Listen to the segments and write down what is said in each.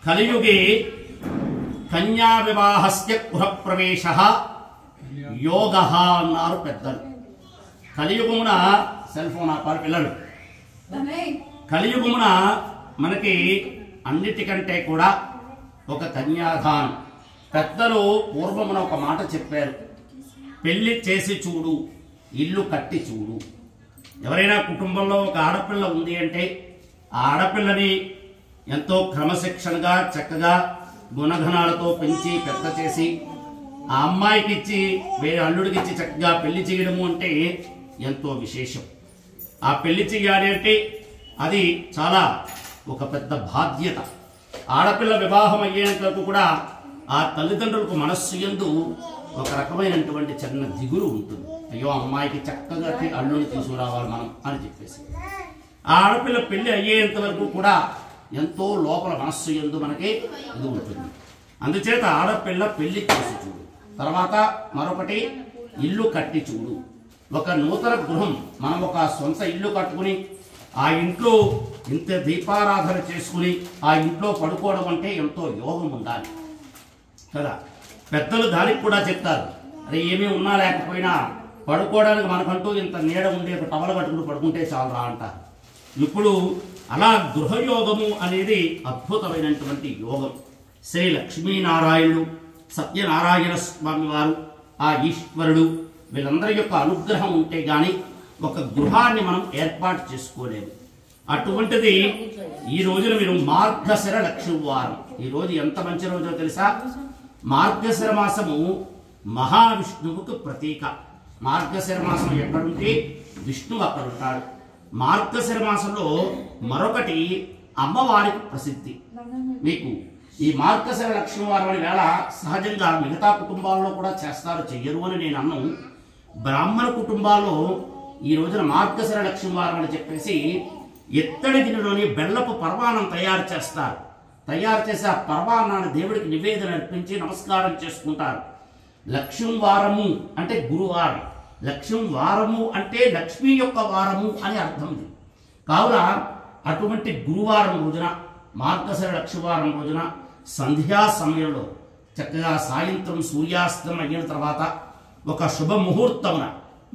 కలియుగే కన్యా వివాహస్య గృహప్రవేశ యోగ అన్నారు పెద్దలు. కలియుగమున cell phone ఆపారు పిల్లలు. కలియుగమున మనకి అన్నిటికంటే కూడా ఒక కన్యాదానం. పెద్దలు పూర్వమున ఒక మాట చెప్పారు, పెళ్లి చేసి చూడు, ఇల్లు కట్టి చూడు. ఎవరైనా కుటుంబంలో ఒక ఆడపిల్ల ఉంది అంటే ఆ ఆడపిల్లని ఎంతో క్రమశిక్షణగా చక్కగా గుణగణాలతో పెంచి పెద్ద చేసి ఆ అమ్మాయికి ఇచ్చి వేరే అల్లుడికి ఇచ్చి చక్కగా పెళ్లి చేయడము అంటే ఎంతో విశేషం. ఆ పెళ్లి చేయాలి అంటే అది చాలా ఒక పెద్ద బాధ్యత. ఆడపిల్ల వివాహం అయ్యేంత వరకు కూడా ఆ తల్లిదండ్రులకు మనస్సు యందు ఒక రకమైనటువంటి చిన్న దిగులు ఉంటుంది. అయ్యో అమ్మాయికి చక్కగా అల్లుని తీసుకురావాలి మనం అని చెప్పేసి. ఆ ఆడపిల్ల పెళ్లి అయ్యేంత వరకు కూడా ఎంతో లోపల మనస్సు యందు మనకి ఇది ఉంటుంది. అందుచేత ఆడపిల్ల పెళ్లి చేసి చూడు, తర్వాత మరొకటి ఇల్లు కట్టి చూడు. ఒక నూతన గృహం, మనం ఒక సొంత ఇల్లు కట్టుకుని ఆ ఇంట్లో ఇంత దీపారాధన చేసుకుని ఆ ఇంట్లో పడుకోవడం అంటే ఎంతో యోగం ఉండాలి కదా. పెద్దలు దానికి కూడా చెప్తారు, అరే ఏమీ ఉన్నా లేకపోయినా పడుకోవడానికి మనకంటూ ఇంత నీడ ఉండే ఒక టవల్ కట్టుకుని పడుకుంటే చాలరా అంటారు. ఇప్పుడు అలా గృహయోగము అనేది అద్భుతమైనటువంటి యోగం. శ్రీ లక్ష్మీనారాయణుడు, సత్యనారాయణ స్వామి వారు, ఆ ఈశ్వరుడు వీళ్ళందరి యొక్క అనుగ్రహం ఉంటే గాని ఒక గృహాన్ని మనం ఏర్పాటు చేసుకోలేము. అటువంటిది ఈ రోజున మీరు మార్గశిర లక్ష్మీవారం, ఈ రోజు ఎంత మంచి రోజో తెలుసా? మార్గశిర మాసము మహావిష్ణువుకు ప్రతీక. మార్గశిర మాసం ఎక్కడుంటే విష్ణువు అక్కడ ఉంటాడు. మార్గశిర మాసంలో మరొకటి అమ్మవారికి ప్రసిద్ధి. మీకు ఈ మార్గశిర లక్ష్మీవారం అనే వేళ సహజంగా మిగతా కుటుంబాల్లో కూడా చేస్తారు, చెయ్యరు అని నేను అన్ను. బ్రాహ్మణ కుటుంబాల్లో ఈ రోజున మార్గశిర లక్ష్మీవారం అని చెప్పేసి ఎత్తడి గిన్నెలోని బెల్లపు పరమాన్నం తయారు చేస్తారు. తయారు చేసి ఆ పరమాన్నాన్ని దేవుడికి నివేదన అర్పించి నమస్కారం చేసుకుంటారు. లక్ష్మీవారము అంటే గురువారం, లక్ష్మీవారము అంటే లక్ష్మీ యొక్క వారము అని అర్థం. కావున అటువంటి గురువారం రోజున, మార్గశిర లక్ష్మీవారం రోజున సంధ్యా సమయంలో చక్కగా సాయంత్రం సూర్యాస్తం అయిన తర్వాత ఒక శుభముహూర్తమున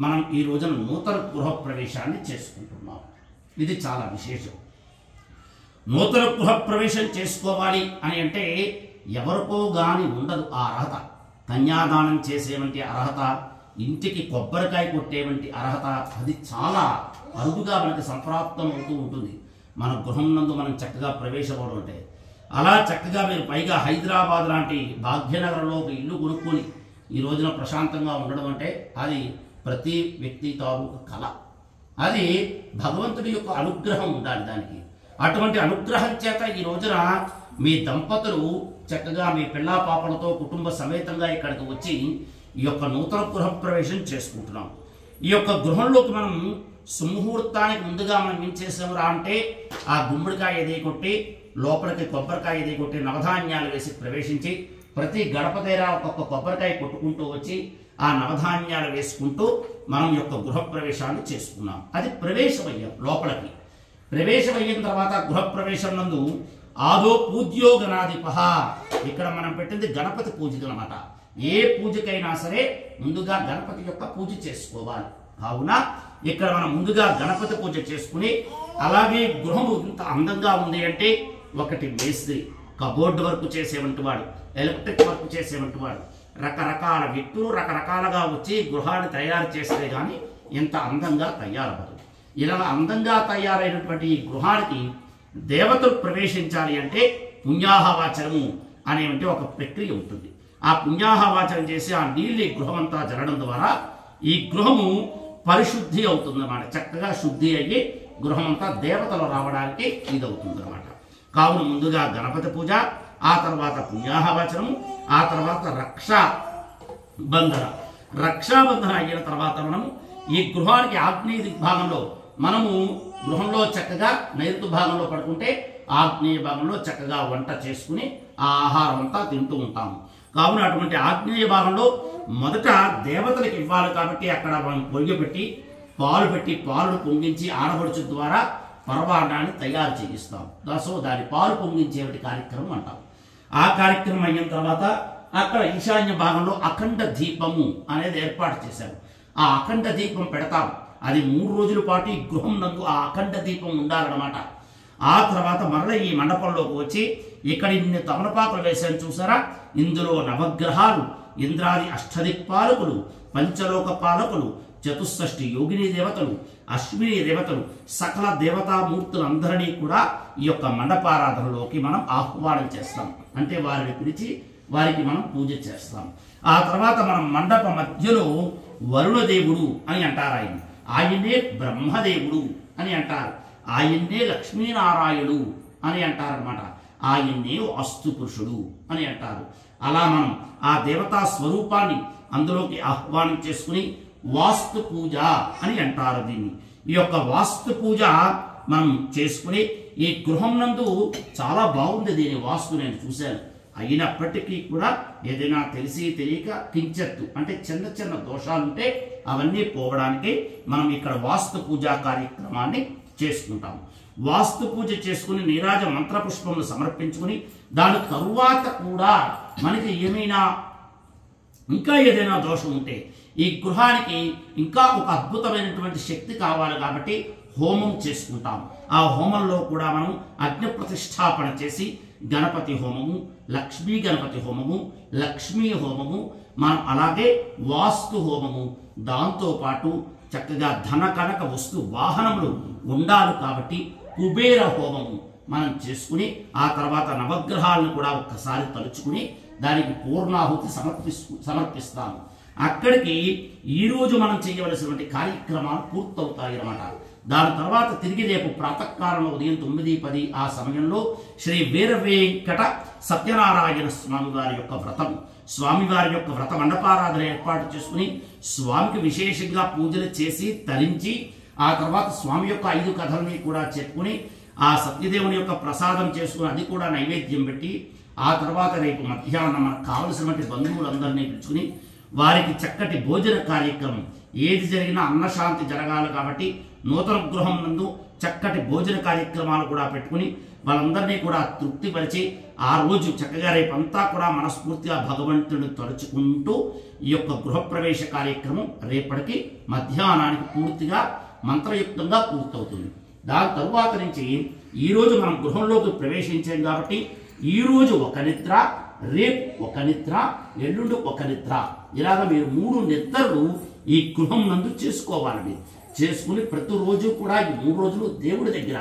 మనం ఈ రోజున నూతన గృహ ప్రవేశాన్ని చేసుకుంటున్నాం. ఇది చాలా విశేషం. నూతన గృహ ప్రవేశం చేసుకోవాలి అని అంటే ఎవరికో గాని ఉండదు ఆ అర్హత. కన్యాదానం చేసేవంటి అర్హత, ఇంటికి కొబ్బరికాయ కొట్టేవంటి అర్హత, అది చాలా అరుదుగా మనకి సంప్రాప్తం అవుతూ ఉంటుంది. మన గృహం నందు మనం చక్కగా ప్రవేశపడడం అంటే అలా చక్కగా మీరు పైగా హైదరాబాద్ లాంటి భాగ్యనగరంలో ఒక ఇల్లు కొనుక్కొని ఈ రోజున ప్రశాంతంగా ఉండడం అంటే అది ప్రతి వ్యక్తి తాలూకు కళ. అది భగవంతుడి యొక్క అనుగ్రహం ఉండాలి దానికి. అటువంటి అనుగ్రహం చేత ఈ రోజున మీ దంపతులు చక్కగా మీ పిల్లా పాపలతో కుటుంబ సమేతంగా ఇక్కడికి వచ్చి ఈ యొక్క నూతన గృహ ప్రవేశం చేసుకుంటున్నాం. ఈ యొక్క గృహంలోకి మనం సుముహూర్తానికి ముందుగా మనం ఏం చేసామురా అంటే ఆ గుమ్మడికాయ ఎది కొట్టి లోపలికి కొబ్బరికాయ ఎది కొట్టి నవధాన్యాలు వేసి ప్రవేశించి ప్రతి గడప దగ్గర ఒక్కొక్క కొబ్బరికాయ కొట్టుకుంటూ వచ్చి ఆ నవధాన్యాలు వేసుకుంటూ మనం యొక్క గృహ ప్రవేశాన్ని చేసుకున్నాం. అది ప్రవేశమయ్యాం. లోపలికి ప్రవేశమయ్యిన తర్వాత గృహప్రవేశం నందు ఆదో పూజ్యో గణాధిప, ఇక్కడ మనం పెట్టింది గణపతి పూజకు అనమాట. ఏ పూజకైనా సరే ముందుగా గణపతి యొక్క పూజ చేసుకోవాలి. కావున ఇక్కడ మనం ముందుగా గణపతి పూజ చేసుకుని, అలాగే గృహము ఇంత అందంగా ఉంది అంటే ఒకటి మేస్త్రి, కబోర్డ్ వర్క్ చేసేవంటి వాడు, ఎలక్ట్రిక్ వర్క్ చేసేవంటి వాడు, రకరకాల వ్యక్తులు రకరకాలుగా వచ్చి గృహాన్ని తయారు చేస్తే కానీ ఇంత అందంగా తయారవ్వదు. ఇలా అందంగా తయారైనటువంటి ఈ గృహానికి దేవతలు ప్రవేశించాలి అంటే పుణ్యాహవాచనము అనేవంటి ఒక ప్రక్రియ ఉంటుంది. ఆ పుణ్యాహవాచనం చేసి ఆ నీళ్ళు ఈ గృహం అంతా జరగడం ద్వారా ఈ గృహము పరిశుద్ధి అవుతుందన్నమాట. చక్కగా శుద్ధి అయ్యి గృహం అంతా దేవతలు రావడానికి ఇది అవుతుందన్నమాట. కావున ముందుగా గణపతి పూజ, ఆ తర్వాత పుణ్యాహవాచనము, ఆ తర్వాత రక్షాబంధన. రక్షాబంధన అయిన తర్వాత మనము ఈ గృహానికి ఆగ్నేయ దిగ్భాగంలో మనము గృహంలో చక్కగా నైరుతి భాగంలో పడుకుంటే ఆగ్నేయ భాగంలో చక్కగా వంట చేసుకుని ఆ ఆహారం అంతా తింటూ ఉంటాము. కావున అటువంటి ఆగ్నేయ భాగంలో మొదట దేవతలకు ఇవ్వాలి కాబట్టి అక్కడ మనం పొయ్యి పెట్టి పాలు పెట్టి పాలను పొంగించి ఆడపడుచు ద్వారా పరమాన్నాన్ని తయారు చేయిస్తాం. సో దాని పాలు పొంగించేటి కార్యక్రమం అంటాం. ఆ కార్యక్రమం అయిన తర్వాత అక్కడ ఈశాన్య భాగంలో అఖండ దీపము అనేది ఏర్పాటు చేశారు. ఆ అఖండ దీపం పెడతాం. అది 3 రోజుల పాటు ఈ గృహం నందు ఆ అఖండ దీపం ఉండాలన్నమాట. ఆ తర్వాత మరలా ఈ మండపంలోకి వచ్చి ఇక్కడ ఇన్ని తమలపాకులు వేశాను చూసారా, ఇందులో నవగ్రహాలు, ఇంద్రాది అష్టదిక్పాలకులు, పంచలోక పాలకులు, చతుషష్ఠి యోగిని దేవతలు, అశ్విని దేవతలు, సకల దేవతామూర్తులందరినీ కూడా ఈ యొక్క మండపారాధనలోకి మనం ఆహ్వానం చేస్తాం. అంటే వారిని పిలిచి వారికి మనం పూజ చేస్తాం. ఆ తర్వాత మనం మండప మధ్యలో వరుణదేవుడు అని అంటారు. ఆయన్నే బ్రహ్మదేవుడు అని అంటారు. ఆయన్నే లక్ష్మీనారాయణుడు అని అంటారనమాట. ఆయన్నే వాస్తు పురుషుడు అని అంటారు. అలా మనం ఆ దేవతా స్వరూపాన్ని అందులోకి ఆహ్వానం చేసుకుని వాస్తు పూజ అని అంటారు దీన్ని. ఈ యొక్క వాస్తు పూజ మనం చేసుకుని ఈ గృహం నందు చాలా బాగుంది దీని వాస్తు, నేను చూశాను. అయినప్పటికీ కూడా ఏదైనా తెలిసి తెలియక కించెత్తు అంటే చిన్న చిన్న దోషాలుంటే అవన్నీ పోవడానికి మనం ఇక్కడ వాస్తు పూజా కార్యక్రమాన్ని చేసుకుంటాం. వాస్తు పూజ చేసుకుని నీరాజ మంత్రపుష్పములు సమర్పించుకుని దాని తరువాత కూడా మనకి ఏమైనా ఇంకా ఏదైనా దోషం ఉంటే ఈ గృహానికి ఇంకా ఒక అద్భుతమైనటువంటి శక్తి కావాలి కాబట్టి హోమం చేసుకుంటాం. ఆ హోమంలో కూడా మనం అగ్ని ప్రతిష్టాపన చేసి గణపతి హోమము, లక్ష్మీ గణపతి హోమము, లక్ష్మీ హోమము, మనం అలాగే వాస్తు హోమము, దాంతోపాటు చక్కగా ధన కనక వస్తు వాహనములు ఉండాలి కాబట్టి కుబేర హోమము మనం చేసుకుని ఆ తర్వాత నవగ్రహాలను కూడా ఒక్కసారి తలుచుకుని దానికి పూర్ణాహుతి సమర్పిస్తాము. అక్కడికి ఈరోజు మనం చేయవలసినటువంటి కార్యక్రమాలు పూర్తవుతాయి అన్నమాట. దాని తర్వాత తిరిగి రేపు ప్రాతకాలం ఉదయం 9:10 ఆ సమయంలో శ్రీ వీర వెంకట సత్యనారాయణ స్వామి వారి యొక్క వ్రతం, స్వామివారి యొక్క వ్రత మండపారాధన ఏర్పాటు చేసుకుని స్వామికి విశేషంగా పూజలు చేసి తరించి ఆ తర్వాత స్వామి యొక్క 5 కథల్ని కూడా చెప్పుకుని ఆ సత్యదేవుని యొక్క ప్రసాదం చేసుకుని అది కూడా నైవేద్యం పెట్టి ఆ తర్వాత రేపు మధ్యాహ్నం మనకు కావలసినటువంటి బంధువులందరినీ పిలుచుకుని వారికి చక్కటి భోజన కార్యక్రమం, ఏది జరిగినా అన్నశాంతి జరగాలి కాబట్టి నూతన గృహం నందు చక్కటి భోజన కార్యక్రమాలు కూడా పెట్టుకుని వాళ్ళందరినీ కూడా తృప్తిపరిచి ఆ రోజు చక్కగా రేపంతా కూడా మనస్ఫూర్తిగా భగవంతుడిని తలుచుకుంటూ ఈ యొక్క గృహప్రవేశ కార్యక్రమం రేపటికి మధ్యాహ్నానికి పూర్తిగా మంత్రయుక్తంగా పూర్తవుతుంది. దాని తరువాత నుంచి ఈరోజు మనం గృహంలోకి ప్రవేశించాం కాబట్టి ఈరోజు ఒక నిద్ర, రేపు ఒక నిద్ర, ఎల్లుండి ఒక నిద్ర, ఇలాగ మీరు 3 నిద్రలు ఈ గృహం నందు చేసుకోవాలండి. చేసుకుని ప్రతిరోజు కూడా ఈ 3 రోజులు దేవుడి దగ్గర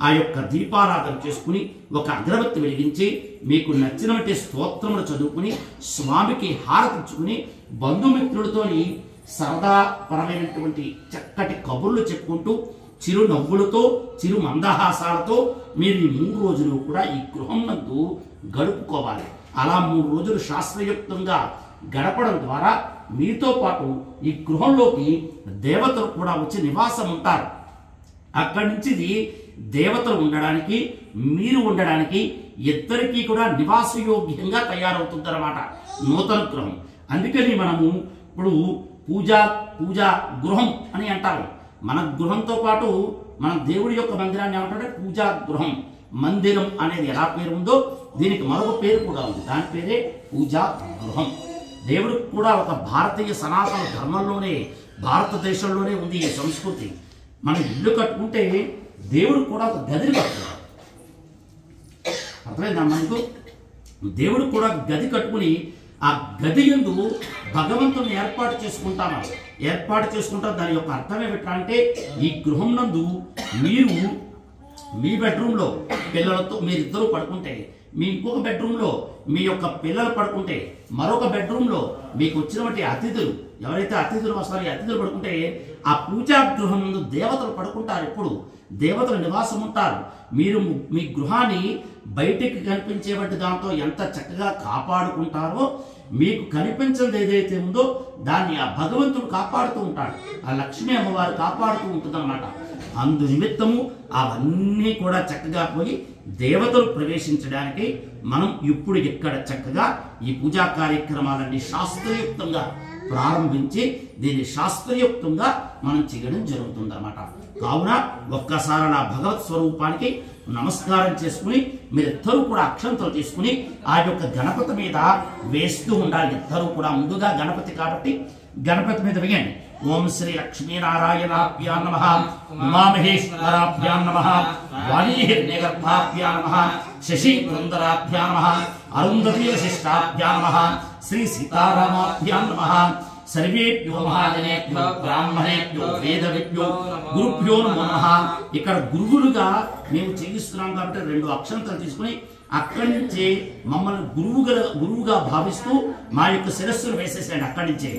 ఆ యొక్క దీపారాధన చేసుకుని ఒక అగరబత్తి వెలిగించి మీకు నచ్చినటువంటి స్తోత్రములు చదువుకుని స్వామికి హారతించుకుని బంధుమిత్రులతోని సరదాపరమైనటువంటి చక్కటి కబుర్లు చెప్పుకుంటూ చిరు నవ్వులతో చిరు మందహాసాలతో మీరు ఈ 3 రోజులు కూడా ఈ గృహం నందు గడుపుకోవాలి. అలా 3 రోజులు శాస్త్రయుక్తంగా గడపడం ద్వారా మీతో పాటు ఈ గృహంలోకి దేవతలు కూడా వచ్చి నివాసం ఉంటారు. అక్కడి నుంచి దేవతలు ఉండడానికి మీరు ఉండడానికి ఇద్దరికీ కూడా నివాసయోగ్యంగా తయారవుతుందన్నమాట నూతన గృహం. అందుకని మనము ఇప్పుడు పూజా గృహం అని అంటారు. మన గృహంతో పాటు మన దేవుడి యొక్క మందిరాన్ని ఏమంటే పూజా గృహం, మందిరం అనేది ఎలా పేరు ఉందో దీనికి మరొక పేరు కూడా ఉంది. దాని పేరే పూజా గృహం. దేవుడికి కూడా ఒక భారతీయ సనాతన ధర్మంలోనే భారతదేశంలోనే ఉంది ఈ సంస్కృతి. మనం ఇల్లు కట్టుకుంటే దేవుడు కూడా ఒక గదిని కట్టుకుంటాడు. అర్థమైందా మనకు? దేవుడు కూడా గది కట్టుకుని ఆ గది యందు భగవంతుని ఏర్పాటు చేసుకుంటాం. దాని యొక్క అర్థం ఏమిటంటే ఈ గృహం నందు మీరు మీ బెడ్రూమ్లో పిల్లలతో మీరిద్దరూ పడుకుంటే, మీ ఇంకొక బెడ్రూమ్లో మీ యొక్క పిల్లలు పడుకుంటే, మరొక బెడ్రూమ్లో మీకు వచ్చినటువంటి అతిథులు ఎవరైతే అతిథులు వస్తారో ఈ అతిథులు పడుకుంటే ఆ పూజా గృహం ముందు దేవతలు పడుకుంటారు. ఎప్పుడు దేవతలు నివాసం ఉంటారు. మీరు మీ గృహాన్ని బయటికి కనిపించేవంటి దాంతో ఎంత చక్కగా కాపాడుకుంటారో మీకు కనిపించదు ఏదైతే ఉందో దాన్ని ఆ భగవంతుడు కాపాడుతూ ఉంటాడు. ఆ లక్ష్మీ అమ్మవారు కాపాడుతూ ఉంటుందన్నమాట. అందు నిమిత్తము అవన్నీ కూడా చక్కగా పోయి దేవతలు ప్రవేశించడానికి మనం ఇప్పుడు ఇక్కడ చక్కగా ఈ పూజా కార్యక్రమాలన్నీ శాస్త్రయుక్తంగా ప్రారంభించి దీన్ని శాస్త్రయుక్తంగా మనం చేయడం జరుగుతుందన్నమాట. కావున ఒక్కసారి నా భగవత్ స్వరూపానికి నమస్కారం చేసుకుని మీరిద్దరూ కూడా అక్షంతలు తీసుకుని ఆ యొక్క గణపతి మీద వేస్తూ ఉండాలి. ఇద్దరూ కూడా ముందుగా గణపతి కాబట్టి గణపతి మీద వేయండి. ఓం శ్రీ లక్ష్మీనారాయణాభ్యాం నమః, ఉమామహేశ్వరాభ్యాం నమః, వాణీహిరణ్యగర్భాభ్యాం నమః, శశి బృందరాభ్యాం నమః, అరుంధతీ వశిష్టాభ్యాం నమః, శ్రీ సీతారామాభ్యాం నమః. సర్వేభ్యో మహాజనేభ్యో బ్రాహ్మణేభ్యో వేదవిభ్యో గురుభ్యో నమో నమః. ఇక్కడ గురువులుగా మేము చేయిస్తున్నాం కాబట్టి 2 అక్షంతలు తీసుకుని అక్కడి నుంచి మమ్మల్ని గురువుగా భావిస్తూ మా యొక్క శిరస్సును వేసేసేయండి. అక్కడి నుంచి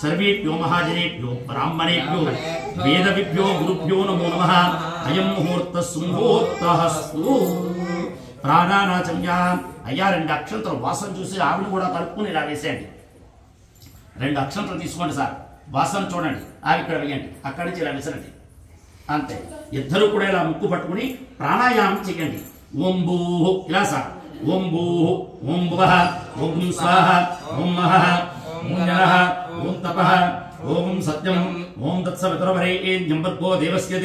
సర్వేభ్యో మహాజనేభ్యో బ్రాహ్మణేభ్యో వేదవిభ్యో గురుభ్యో నమో నమః. అయం ముహూర్త సుముహూర్తస్తు. ప్రాణానాచమ్య. అయ్యా 2 అక్షంతలు వాసన చూసి ఆవిడ కూడా కలుపుకుని ఇలా వేసేయండి. 2 అక్షంతలు తీసుకోండి సార్. వాసన చూడండి, ఆవి ఇక్కడ వేయండి, అక్కడి నుంచి ఇలా విసరండి. అంతే. ఇద్దరు కూడా ఇలా ముక్కు పట్టుకుని ప్రాణాయామం చేయండి. ఓం భూః ఇలా సార్. ఓం భూః, ఓం భువః, ఓం స్వాహ, ఓం మహః, ఓం జనః, ఓం తపః, ఓం సత్యం, ఓం తత్సవితుర్వరేణ్యం భర్గో దేవస్య